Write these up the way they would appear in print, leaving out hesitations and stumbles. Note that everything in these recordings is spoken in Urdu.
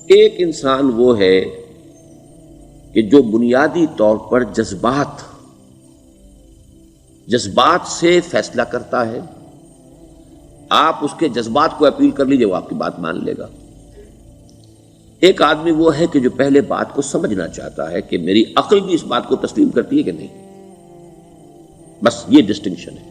ایک انسان وہ ہے کہ جو بنیادی طور پر جذبات سے فیصلہ کرتا ہے. آپ اس کے جذبات کو اپیل کر لیجئے، وہ آپ کی بات مان لے گا. ایک آدمی وہ ہے کہ جو پہلے بات کو سمجھنا چاہتا ہے کہ میری عقل بھی اس بات کو تسلیم کرتی ہے کہ نہیں. بس یہ ڈسٹنکشن ہے.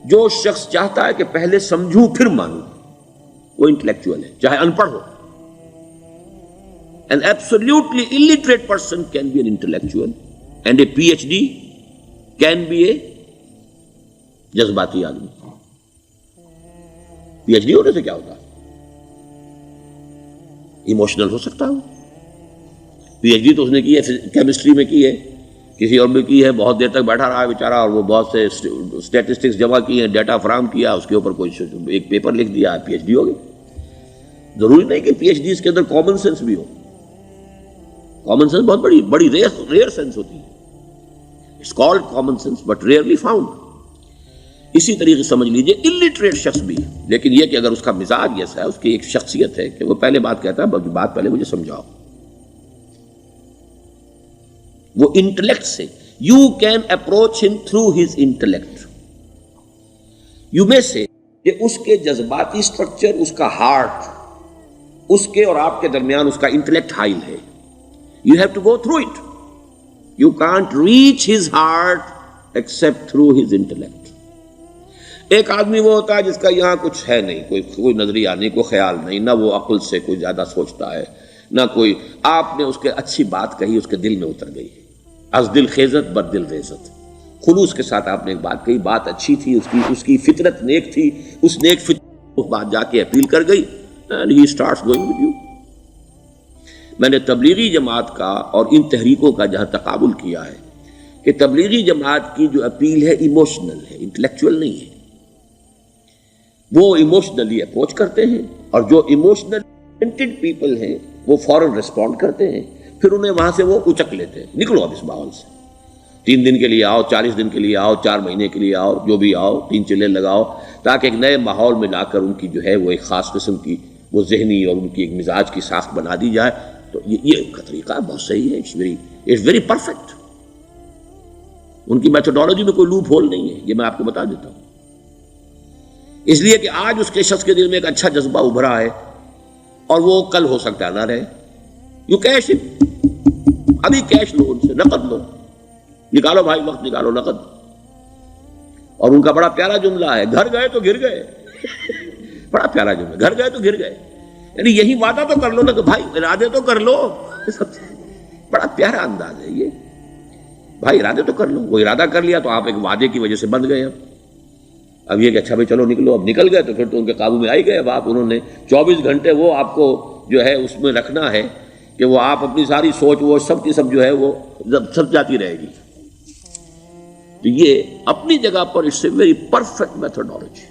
جو شخص چاہتا ہے کہ پہلے سمجھوں پھر مانوں، وہ انٹلیکچوئل ہے، چاہے ان پڑھ ہو. An absolutely illiterate person can be an intellectual and a PhD can be a جذباتی آدمی. PhD ہونے سے کیا ہوتا ہے؟ ایموشنل ہو سکتا ہوں. PhD تو اس نے کی ہے کیمسٹری میں کی ہے، کسی اور میں کی ہے، بہت دیر تک بیٹھا رہا ہے بیچارہ، اور وہ بہت سے اسٹیٹسٹکس جمع کی ہیں، ڈیٹا فراہم کیا، اس کے اوپر کوئی ایک پیپر لکھ دیا، PhD ہو گئی. ضروری نہیں کہ PhD اس کے اندر کامن سینس بھی ہو. کامن سینس بہت بڑی ریئر سینس ہوتی ہے. It's called common sense but rarely found. اسی طریقے سمجھ لیجئے الٹریٹ شخص بھی، لیکن یہ کہ اگر اس کا مزاج ایسا ہے، اس کی ایک شخصیت ہے کہ وہ پہلے بات کہتا ہے، بلکہ بات پہلے مجھے سمجھاؤ. وہ انٹلیکٹ سے یو کین اپروچ ہم تھرو ہز انٹلیکٹ. یو میں سے کہ اس کے جذباتی سٹرکچر، اس کا ہارٹ، اس کے اور آپ کے درمیان اس کا انٹلیکٹ حائل ہے. You have to go through it. You can't reach his heart except through his intellect. ایک آدمی وہ ہوتا ہے جس کا یہاں کچھ ہے نہیں، کوئی نظریہ نہیں، کوئی خیال نہیں، نہ وہ عقل سے کوئی زیادہ سوچتا ہے، نہ کوئی. آپ نے اس کے اچھی بات کہی، اس کے دل میں اتر گئی. از دل خیزت بر دل ریزت. خلوص کے ساتھ آپ نے ایک بات کہی، بات اچھی تھی، اس کی فطرت نیک تھی، اس نیک فطرت بات جا کے اپیل کر گئی. And he starts going with you. میں نے تبلیغی جماعت کا اور ان تحریکوں کا جہاں تقابل کیا ہے کہ تبلیغی جماعت کی جو اپیل ہے ایموشنل ہے، انٹلیکچوئل نہیں ہے. وہ ایموشنلی اپروچ کرتے ہیں، اور جو ایموشنل اورینٹڈ پیپل ہیں وہ فوراً ریسپونڈ کرتے ہیں، پھر انہیں وہاں سے وہ اچک لیتے ہیں. نکلو اب اس ماحول سے، 3 دن کے لیے آؤ، 40 دن کے لیے آؤ، 4 مہینے کے لیے آؤ، جو بھی آؤ، 3 چلے لگاؤ، تاکہ ایک نئے ماحول میں لا کر ان کی جو ہے وہ ایک خاص قسم کی وہ ذہنی اور ان کی ایک مزاج کی ساخت بنا دی جائے. تو یہ ان کا طریقہ بہت صحیح ہے. It's very perfect. ان کی میتھڈالوجی میں کوئی لوپ ہول نہیں ہے، یہ میں آپ کو بتا دیتا ہوں. اس لیے کہ آج اس کے شخص کے دل میں ایک اچھا جذبہ ابھرا ہے، اور وہ کل ہو سکتا ہے نہ رہے. You cash it. ابھی کیش لو، ان سے نقد لو، نکالو بھائی، وقت نکالو، نقد. اور ان کا بڑا پیارا جملہ ہے، گھر گئے تو گر گئے. بڑا پیارا جملہ، گھر گئے تو گر گئے. یعنی یہی وعدہ تو کر لو نا کہ بھائی ارادے تو کر لو. بڑا پیارا انداز ہے یہ. بھائی ارادے تو کر لو. وہ ارادہ کر لیا تو آپ ایک وعدے کی وجہ سے بند گئے. اب یہ کہ اچھا بھائی چلو نکلو. اب نکل گئے تو پھر تو ان کے قابو میں آئی گئے. اب آپ انہوں نے 24 گھنٹے وہ آپ کو جو ہے اس میں رکھنا ہے کہ وہ آپ اپنی ساری سوچ وہ سب کی سب جو ہے وہ سب جاتی رہے گی. تو یہ اپنی جگہ پر it's a very perfect methodology,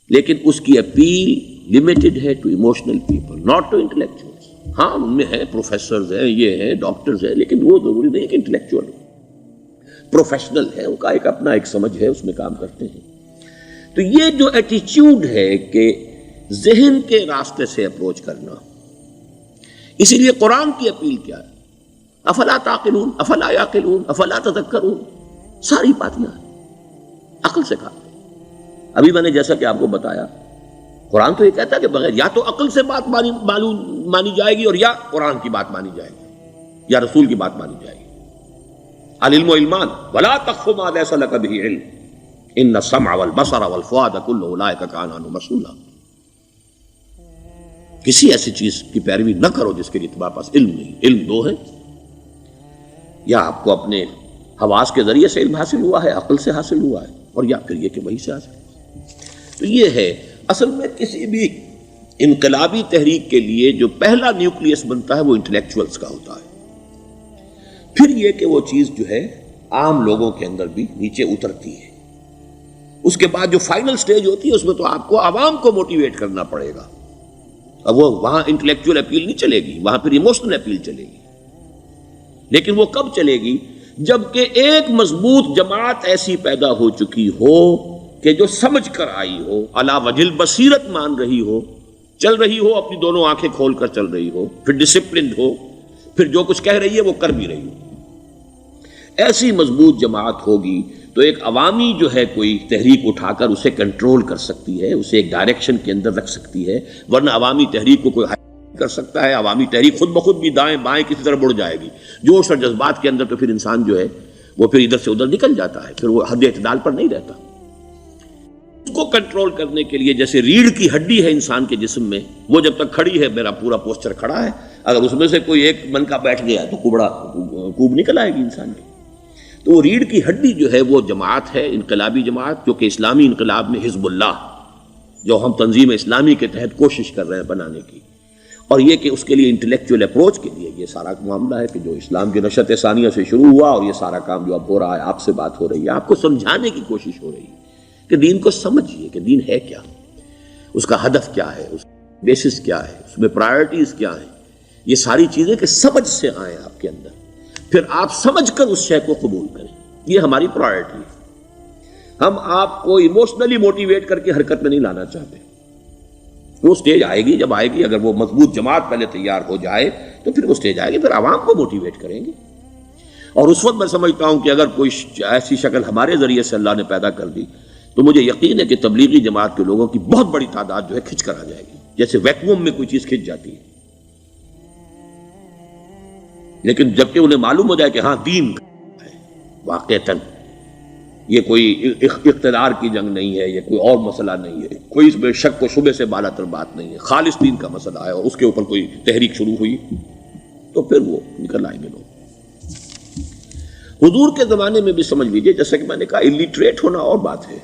لیکن اس کی اپیل لمیٹڈ ہے to emotional people, not to intellectuals. ہاں ان میں ہیں پروفیسرز ہیں، یہ ہیں ڈاکٹرز ہیں، لیکن وہ ضروری نہیں کہ انٹلیکچوئل ہو. پروفیشنل ہے، ان کا ایک اپنا ایک سمجھ ہے، اس میں کام کرتے ہیں. تو یہ جو ایٹیچیوڈ ہے کہ ذہن کے راستے سے اپروچ کرنا، اسی لیے قرآن کی اپیل کیا ہے؟ افلا تعقلون، افلا یعقلون، افلا تذکرون. ساری باتیں عقل سے کہا. ابھی میں نے جیسا کہ آپ کو بتایا، قرآن تو یہ کہتا ہے کہ بغیر یا تو عقل سے بات مانی جائے گی، اور یا قرآن کی بات مانی جائے گی، یا رسول کی بات مانی جائے گی. العلم علمان ولا تخف ما ليس لك به علم ان السمع والبصر والفؤاد كل اولئك كان عنه مسؤولا. کسی ایسی چیز کی پیروی نہ کرو جس کے لیے تمہارے پاس علم نہیں. علم دو ہے، یا آپ کو اپنے حواس کے ذریعے سے علم حاصل ہوا ہے، عقل سے حاصل ہوا ہے، اور یا پھر یہ کہ وہی سے حاصل. تو یہ ہے اصل میں کسی بھی انقلابی تحریک کے لیے جو پہلا نیوکلیس بنتا ہے وہ انٹلیکچوئلز کا ہوتا ہے. پھر یہ کہ وہ چیز جو ہے عام لوگوں کے اندر بھی نیچے اترتی ہے. اس کے بعد جو فائنل سٹیج ہوتی ہے اس میں تو آپ کو عوام کو موٹیویٹ کرنا پڑے گا. اب وہ وہاں انٹلیکچوئل اپیل نہیں چلے گی، وہاں پھر ایموشنل اپیل چلے گی. لیکن وہ کب چلے گی؟ جبکہ ایک مضبوط جماعت ایسی پیدا ہو چکی ہو کہ جو سمجھ کر آئی ہو، علی وجہ البصیرت مان رہی ہو، چل رہی ہو، اپنی دونوں آنکھیں کھول کر چل رہی ہو، پھر ڈسپلنڈ ہو، پھر جو کچھ کہہ رہی ہے وہ کر بھی رہی ہو۔ ایسی مضبوط جماعت ہوگی تو ایک عوامی جو ہے کوئی تحریک اٹھا کر اسے کنٹرول کر سکتی ہے، اسے ایک ڈائریکشن کے اندر رکھ سکتی ہے، ورنہ عوامی تحریک کو کوئی کر سکتا ہے؟ عوامی تحریک خود بخود بھی دائیں بائیں کسی طرف بڑھ جائے گی، جوش اور جذبات کے اندر، تو پھر انسان جو ہے وہ پھر ادھر سے ادھر نکل جاتا ہے، پھر وہ حد اعتدال پر نہیں رہتا۔ اس کو کنٹرول کرنے کے لیے جیسے ریڑھ کی ہڈی ہے انسان کے جسم میں، وہ جب تک کھڑی ہے میرا پورا پوسچر کھڑا ہے، اگر اس میں سے کوئی ایک من کا بیٹھ گیا تو کوب نکل آئے گی انسان کی۔ تو وہ ریڑھ کی ہڈی جو ہے وہ جماعت ہے، انقلابی جماعت، جو کہ اسلامی انقلاب میں حزب اللہ، جو ہم تنظیم اسلامی کے تحت کوشش کر رہے ہیں بنانے کی، اور یہ کہ اس کے لیے انٹلیکچوئل اپروچ کے لیے یہ سارا معاملہ ہے کہ جو اسلام کی نشأت ثانیہ سے شروع ہوا، اور یہ سارا کام جو اب ہو رہا ہے، آپ سے بات ہو رہی ہے، آپ کو سمجھانے کی کوشش ہو رہی ہے کہ دین کو سمجھیے کہ دین ہے کیا، اس کا ہدف کیا ہے، اس کا بیسس کیا ہے، اس میں پرائرٹیز کیا ہیں، یہ ساری چیزیں کہ سمجھ سے آئیں آپ کے اندر، پھر آپ سمجھ کر اس شے کو قبول کریں۔ یہ ہماری پرائرٹی ہے۔ ہم آپ کو ایموشنلی موٹیویٹ کر کے حرکت میں نہیں لانا چاہتے۔ وہ سٹیج آئے گی، جب آئے گی، اگر وہ مضبوط جماعت پہلے تیار ہو جائے تو پھر وہ سٹیج آئے گی، پھر عوام کو موٹیویٹ کریں گے۔ اور اس وقت میں سمجھتا ہوں کہ اگر کوئی ایسی شکل ہمارے ذریعے سے اللہ نے پیدا کر دی تو مجھے یقین ہے کہ تبلیغی جماعت کے لوگوں کی بہت بڑی تعداد جو ہے کھنچ کر آ جائے گی، جیسے ویکیوم میں کوئی چیز کھنچ جاتی ہے۔ لیکن جبکہ انہیں معلوم ہو جائے کہ ہاں دین ہے واقعتاً، یہ کوئی اقتدار کی جنگ نہیں ہے، یہ کوئی اور مسئلہ نہیں ہے، کوئی اس میں شک و شبے سے بالا تر بات نہیں ہے، خالص دین کا مسئلہ ہے، اور اس کے اوپر کوئی تحریک شروع ہوئی تو پھر وہ نکل آئیں گے لوگ۔ حضور کے زمانے میں بھی سمجھ لیجئے، جیسا کہ میں نے کہا الٹریٹ ہونا اور بات ہے،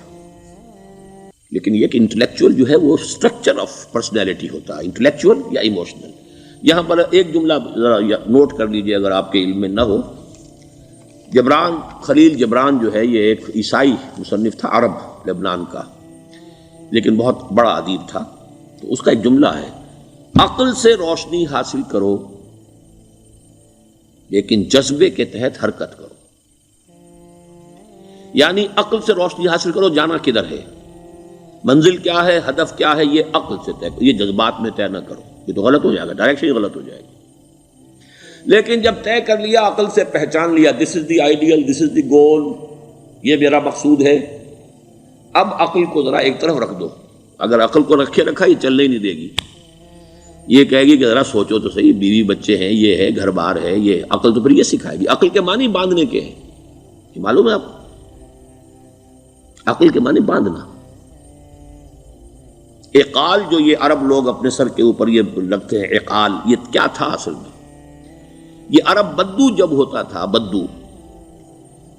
لیکن یہ کہ انٹلیکچوئل جو ہے وہ اسٹرکچر آف پرسنالٹی ہوتا ہے، انٹلیکچوئل یا ایموشنل۔ یہاں پر ایک جملہ ذرا نوٹ کر لیجئے اگر آپ کے علم میں نہ ہو۔ جبران، خلیل جبران جو ہے یہ ایک عیسائی مصنف تھا، عرب لبنان کا، لیکن بہت بڑا ادیب تھا۔ تو اس کا ایک جملہ ہے، عقل سے روشنی حاصل کرو لیکن جذبے کے تحت حرکت کرو۔ یعنی عقل سے روشنی حاصل کرو، جانا کدھر ہے، منزل کیا ہے، ہدف کیا ہے، یہ عقل سے طے کرو، یہ جذبات میں طے نہ کرو، یہ تو غلط ہو جائے گا، ڈائریکشن ہی غلط ہو جائے گی۔ لیکن جب طے کر لیا، عقل سے پہچان لیا، دس از دی آئیڈیل، دس از دی گول، یہ میرا مقصود ہے، اب عقل کو ذرا ایک طرف رکھ دو۔ اگر عقل کو رکھے رکھا یہ چلنے ہی نہیں دے گی، یہ کہے گی کہ ذرا سوچو تو صحیح، بیوی بچے ہیں، یہ ہے، گھر بار ہے، یہ عقل تو پھر یہ سکھائے گی۔ عقل کے معنی باندھنے کے ہیں، یہ معلوم ہے آپ کو؟ عقل کے معنی باندھنا۔ اقال جو یہ عرب لوگ اپنے سر کے اوپر یہ لگتے ہیں، اقال، یہ کیا تھا اصل میں؟ یہ عرب بدو جب ہوتا تھا، بدو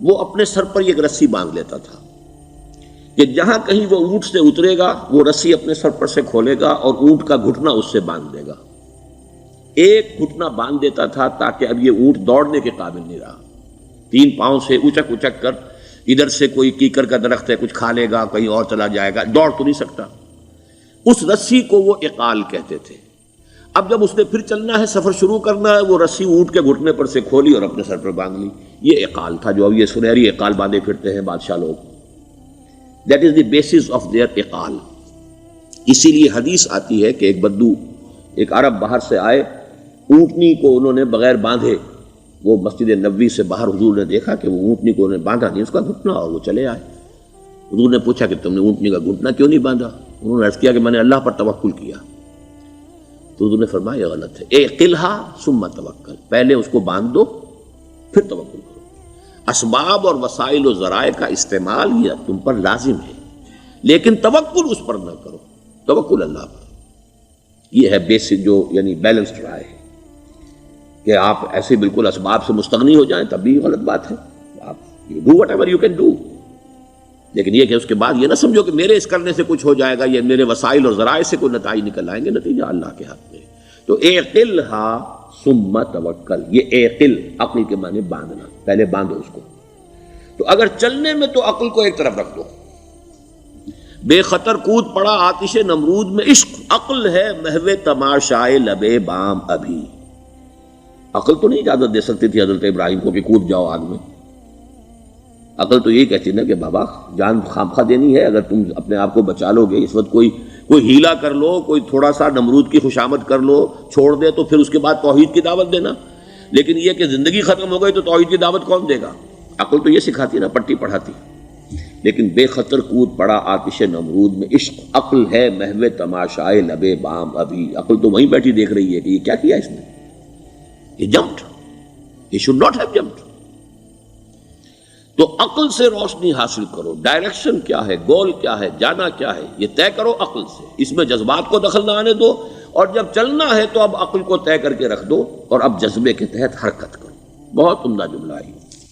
وہ اپنے سر پر ایک رسی باندھ لیتا تھا کہ جہاں کہیں وہ اونٹ سے اترے گا وہ رسی اپنے سر پر سے کھولے گا اور اونٹ کا گھٹنا اس سے باندھ دے گا۔ ایک گھٹنا باندھ دیتا تھا تاکہ اب یہ اونٹ دوڑنے کے قابل نہیں رہا، 3 پاؤں سے اچک اچک کر، ادھر سے کوئی کیکر کا درخت ہے کچھ کھا لے گا، کہیں اور چلا جائے گا، دوڑ تو نہیں سکتا۔ اس رسی کو وہ اقال کہتے تھے۔ اب جب اس نے پھر چلنا ہے، سفر شروع کرنا ہے، وہ رسی اونٹ کے گھٹنے پر سے کھولی اور اپنے سر پر باندھ لی۔ یہ اقال تھا جو اب یہ سنہری اقال باندھے پھرتے ہیں بادشاہ لوگ۔ That is the basis of their اقال۔ اسی لیے حدیث آتی ہے کہ ایک بدو، ایک عرب باہر سے آئے، اونٹنی کو انہوں نے بغیر باندھے، وہ مسجد نبوی سے باہر حضور نے دیکھا کہ وہ اونٹنی کو انہوں نے باندھا نہیں، اس کا گھٹنا، اور وہ چلے آئے۔ حضور نے پوچھا کہ تم نے اونٹنی کا گھٹنا کیوں نہیں باندھا؟ انہوں نے عرض کیا کہ میں نے اللہ پر توکل کیا۔ تو حضور نے فرمایا یہ غلط ہے، اعقلھا ثم توکل، پہلے اس کو باندھ دو پھر توکل کرو۔ اسباب اور وسائل و ذرائع کا استعمال یہ تم پر لازم ہے، لیکن توکل اس پر نہ کرو، توکل اللہ پر۔ یہ ہے بیسک جو یعنی بیلنسڈ رائے ہے کہ آپ ایسے بالکل اسباب سے مستغنی ہو جائیں تب بھی غلط بات ہے۔ آپ do what ever you can do, لیکن یہ کہ اس کے بعد یہ نہ سمجھو کہ میرے اس کرنے سے کچھ ہو جائے گا، یہ میرے وسائل اور ذرائع سے کوئی نتائج نکل آئیں گے، نتیجہ اللہ کے ہاتھ میں۔ تو اعقلھا ثم توکل، یہ اعقل، عقل کے معنی باندھنا، پہلے باندھو اس کو۔ تو اگر چلنے میں تو عقل کو ایک طرف رکھ دو، بے خطر کود پڑا آتش نمرود میں عشق، عقل ہے محو تماشائے لبے بام ابھی۔ عقل تو نہیں اجازت دے سکتی تھی حضرت ابراہیم کو کہ کود جاؤ آگ میں. عقل تو یہی کہتی نا کہ بابا جان خامخواہ دینی ہے، اگر تم اپنے آپ کو بچا لو گے اس وقت کوئی ہیلا کر لو، کوئی تھوڑا سا نمرود کی خوشامد کر لو، چھوڑ دے تو پھر اس کے بعد توحید کی دعوت دینا. لیکن یہ کہ زندگی ختم ہو گئی تو توحید کی دعوت کون دے گا؟ عقل تو یہ سکھاتی نا، پٹی پڑھاتی. لیکن بے خطر کود پڑا آتش نمرود میں عشق. عقل ہے محو تماشائے لبے بام ابھی. عقل تو وہیں بیٹھی دیکھ رہی ہے کہ یہ کیا کیا اس نے، یہ جمپڈ، یہ شوڈ ناٹ ہیو جمپڈ. تو عقل سے روشنی حاصل کرو، ڈائریکشن کیا ہے، گول کیا ہے، جانا کیا ہے، یہ طے کرو عقل سے. اس میں جذبات کو دخل نہ آنے دو، اور جب چلنا ہے تو اب عقل کو طے کر کے رکھ دو اور اب جذبے کے تحت حرکت کرو. بہت عمدہ جملہ ہے.